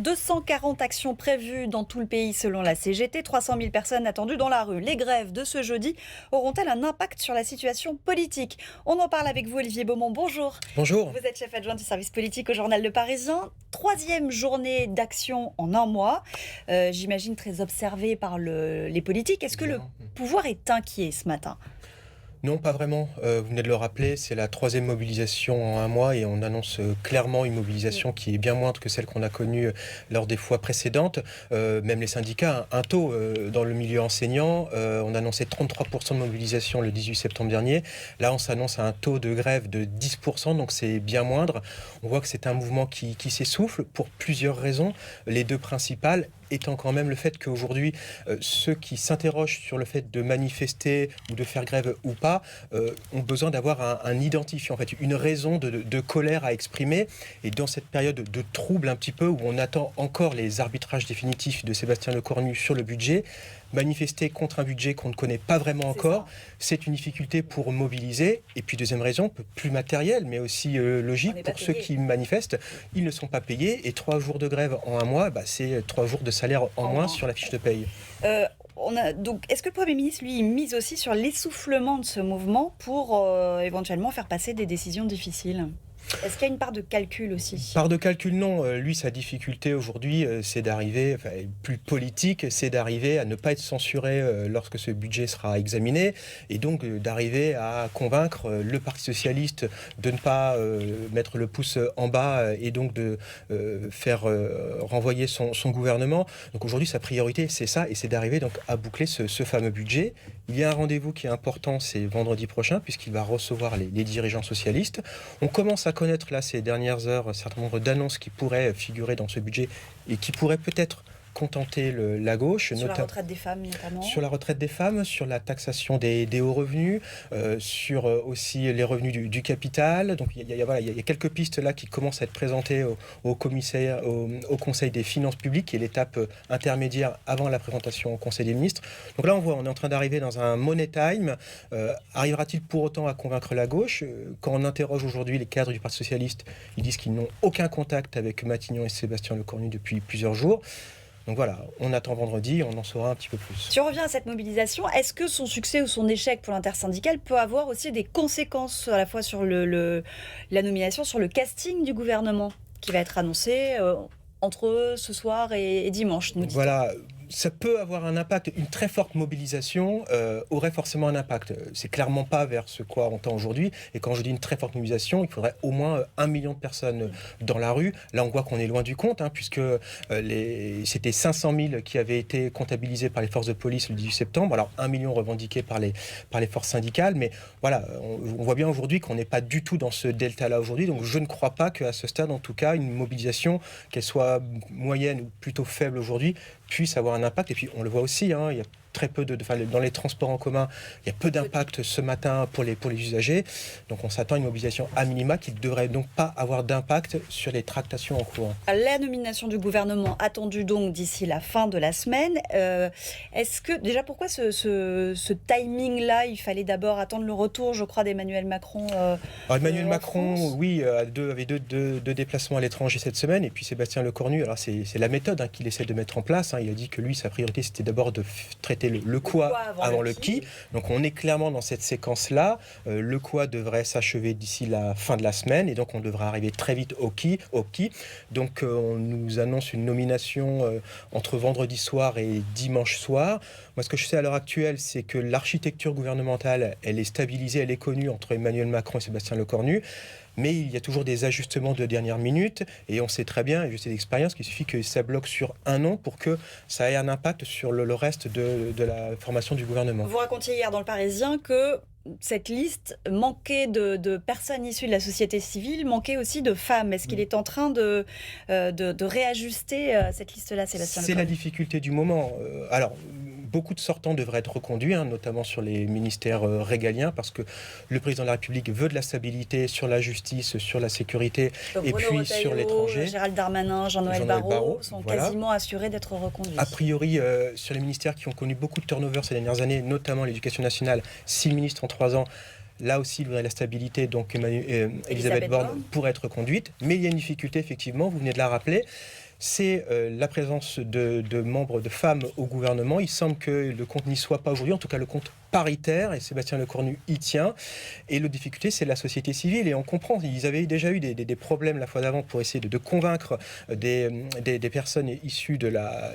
240 actions prévues dans tout le pays selon la CGT, 300 000 personnes attendues dans la rue. Les grèves de ce jeudi auront-elles un impact sur la situation politique? On en parle avec vous, Olivier Beaumont. Bonjour. Bonjour. Vous êtes chef adjoint du service politique au Journal Le Parisien. Troisième journée d'action en un mois. J'imagine très observée par les politiques. Est-ce que le pouvoir est inquiet ce matin? Non, pas vraiment. Vous venez de le rappeler, c'est la troisième mobilisation en un mois et on annonce clairement une mobilisation qui est bien moindre que celle qu'on a connue lors des fois précédentes. Même les syndicats, un taux dans le milieu enseignant, on annonçait 33% de mobilisation le 18 septembre dernier. Là, on s'annonce à un taux de grève de 10%, donc c'est bien moindre. On voit que c'est un mouvement qui s'essouffle pour plusieurs raisons. Les deux principales étant quand même le fait qu'aujourd'hui, ceux qui s'interrogent sur le fait de manifester ou de faire grève ou pas, ont besoin d'avoir un identifiant, en fait, une raison de colère à exprimer. Et dans cette période de trouble un petit peu, où on attend encore les arbitrages définitifs de Sébastien Lecornu sur le budget, manifester contre un budget qu'on ne connaît pas vraiment encore, c'est une difficulté pour mobiliser. Et puis deuxième raison, plus matérielle, mais aussi logique, pour ceux qui manifestent, ils ne sont pas payés. Et 3 jours de grève en un mois, c'est 3 jours de salaire en moins sur la fiche de paye. Donc, est-ce que le Premier ministre, lui, mise aussi sur l'essoufflement de ce mouvement pour éventuellement faire passer des décisions difficiles ? Est-ce qu'il y a une part de calcul aussi? Part de calcul, non. Lui, sa difficulté aujourd'hui, c'est d'arriver, plus politique, c'est d'arriver à ne pas être censuré lorsque ce budget sera examiné, et donc d'arriver à convaincre le Parti socialiste de ne pas mettre le pouce en bas et donc de faire renvoyer son gouvernement. Donc aujourd'hui, sa priorité, c'est ça, et c'est d'arriver donc à boucler ce fameux budget. Il y a un rendez-vous qui est important, c'est vendredi prochain, puisqu'il va recevoir les dirigeants socialistes. On commence à connaître là ces dernières heures un certain nombre d'annonces qui pourraient figurer dans ce budget et qui pourraient peut-être contenter la gauche. Sur la retraite des femmes notamment. Sur la retraite des femmes, sur la taxation des hauts revenus, sur aussi les revenus du capital. Donc il y a quelques pistes là qui commencent à être présentées au Conseil des finances publiques, qui est l'étape intermédiaire avant la présentation au Conseil des ministres. Donc là on est en train d'arriver dans un money time. Arrivera-t-il pour autant à convaincre la gauche? Quand on interroge aujourd'hui les cadres du Parti socialiste, ils disent qu'ils n'ont aucun contact avec Matignon et Sébastien Lecornu depuis plusieurs jours. Donc voilà, on attend vendredi, on en saura un petit peu plus. Si on revient à cette mobilisation, est-ce que son succès ou son échec pour l'intersyndicale peut avoir aussi des conséquences à la fois sur la nomination, sur le casting du gouvernement qui va être annoncé entre ce soir et dimanche, nous dit-on. Voilà. Ça peut avoir un impact, une très forte mobilisation aurait forcément un impact. C'est clairement pas vers ce quoi on tend aujourd'hui. Et quand je dis une très forte mobilisation, il faudrait au moins 1 million de personnes dans la rue. Là, on voit qu'on est loin du compte, puisque c'était 500 000 qui avaient été comptabilisés par les forces de police le 18 septembre. Alors 1 million revendiqué par les forces syndicales. Mais voilà, on voit bien aujourd'hui qu'on n'est pas du tout dans ce delta-là aujourd'hui. Donc je ne crois pas qu'à ce stade, en tout cas, une mobilisation, qu'elle soit moyenne ou plutôt faible aujourd'hui, puisse avoir un impact. Et puis on le voit aussi, il y a très peu dans les transports en commun, il y a peu d'impact ce matin pour les usagers. Donc on s'attend à une mobilisation à minima qui ne devrait donc pas avoir d'impact sur les tractations en cours. La nomination du gouvernement attendue donc d'ici la fin de la semaine. Est-ce que, déjà, pourquoi ce timing-là? Il fallait d'abord attendre le retour, je crois, d'Emmanuel Macron. Alors Emmanuel Macron, France. oui, avait deux déplacements à l'étranger cette semaine, et puis Sébastien Lecornu, alors c'est la méthode qu'il essaie de mettre en place. Il a dit que lui, sa priorité, c'était d'abord de traiter le quoi avant le qui. Donc on est clairement dans cette séquence-là. Le quoi devrait s'achever d'ici la fin de la semaine, et donc on devrait arriver très vite au qui. Donc on nous annonce une nomination entre vendredi soir et dimanche soir. Moi, ce que je sais à l'heure actuelle, c'est que l'architecture gouvernementale, elle est stabilisée, elle est connue entre Emmanuel Macron et Sébastien Lecornu. Mais il y a toujours des ajustements de dernière minute, et on sait très bien, et je sais d'expérience, qu'il suffit que ça bloque sur un nom pour que ça ait un impact sur le reste de la formation du gouvernement. Vous racontiez hier dans Le Parisien que cette liste manquait de personnes issues de la société civile, manquait aussi de femmes. Est-ce qu'il est en train de réajuster cette liste-là, Sébastien Lecornu ? C'est la difficulté du moment. Alors, beaucoup de sortants devraient être reconduits, notamment sur les ministères régaliens, parce que le président de la République veut de la stabilité sur la justice, sur la sécurité, donc et Bruno puis Retailleau, sur l'étranger. Gérald Darmanin, Jean-Noël Barrot sont quasiment assurés d'être reconduits. A priori, sur les ministères qui ont connu beaucoup de turnover ces dernières années, notamment l'éducation nationale, 6 ministres en 3 ans, là aussi, il voudrait la stabilité, donc Elisabeth Borne pourrait être reconduite. Mais il y a une difficulté, effectivement, vous venez de la rappeler, c'est la présence de membres, de femmes au gouvernement. Il semble que le compte n'y soit pas aujourd'hui, en tout cas le compte paritaire, et Sébastien Lecornu y tient. Et la difficulté, c'est la société civile, et on comprend, ils avaient déjà eu des problèmes la fois d'avant pour essayer de convaincre des personnes issues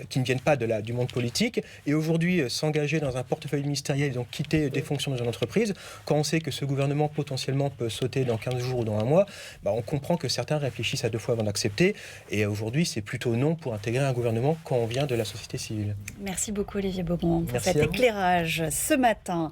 qui ne viennent pas du monde politique, et aujourd'hui s'engager dans un portefeuille ministériel, donc quitter des fonctions dans une entreprise. Quand on sait que ce gouvernement potentiellement peut sauter dans 15 jours ou dans un mois, on comprend que certains réfléchissent à deux fois avant d'accepter, et aujourd'hui c'est plutôt non pour intégrer un gouvernement quand on vient de la société civile. Merci beaucoup Olivier Beaumont pour Merci cet éclairage ce matin.